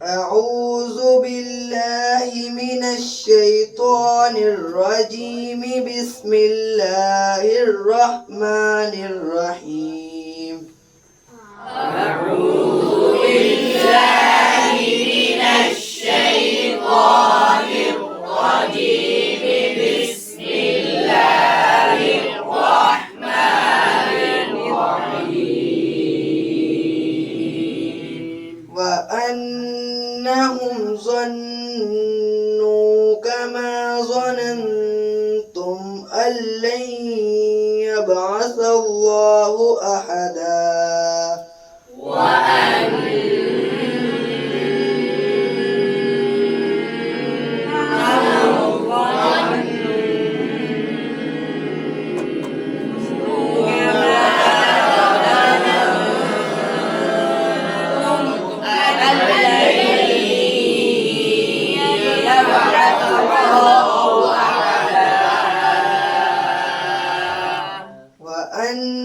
أعوذ بالله من الشيطان الرجيم. بسم الله الرحمن الرحيم. أعوذ بالله من الشيطان الرجيم. بسم الله الرحمن الرحيم. وأنهم ظنوا كما ظننتم أن لن يبعث الله أحدا. وأنا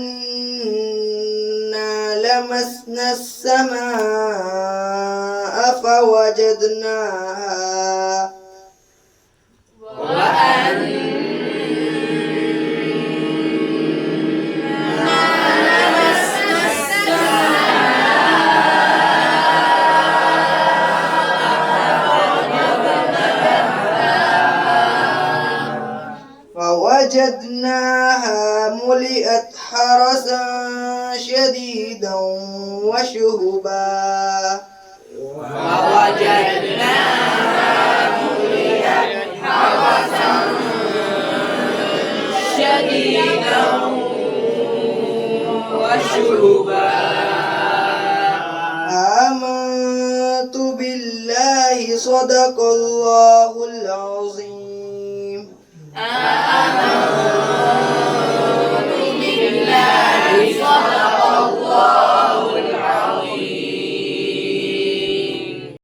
لمسنا السماء فوجدناها ملئت حرسا شديدا وشهبا. ووجدناها ملئت حرسا شديدا وشهبا. آمنت بالله صدق الله العظيم. آمنت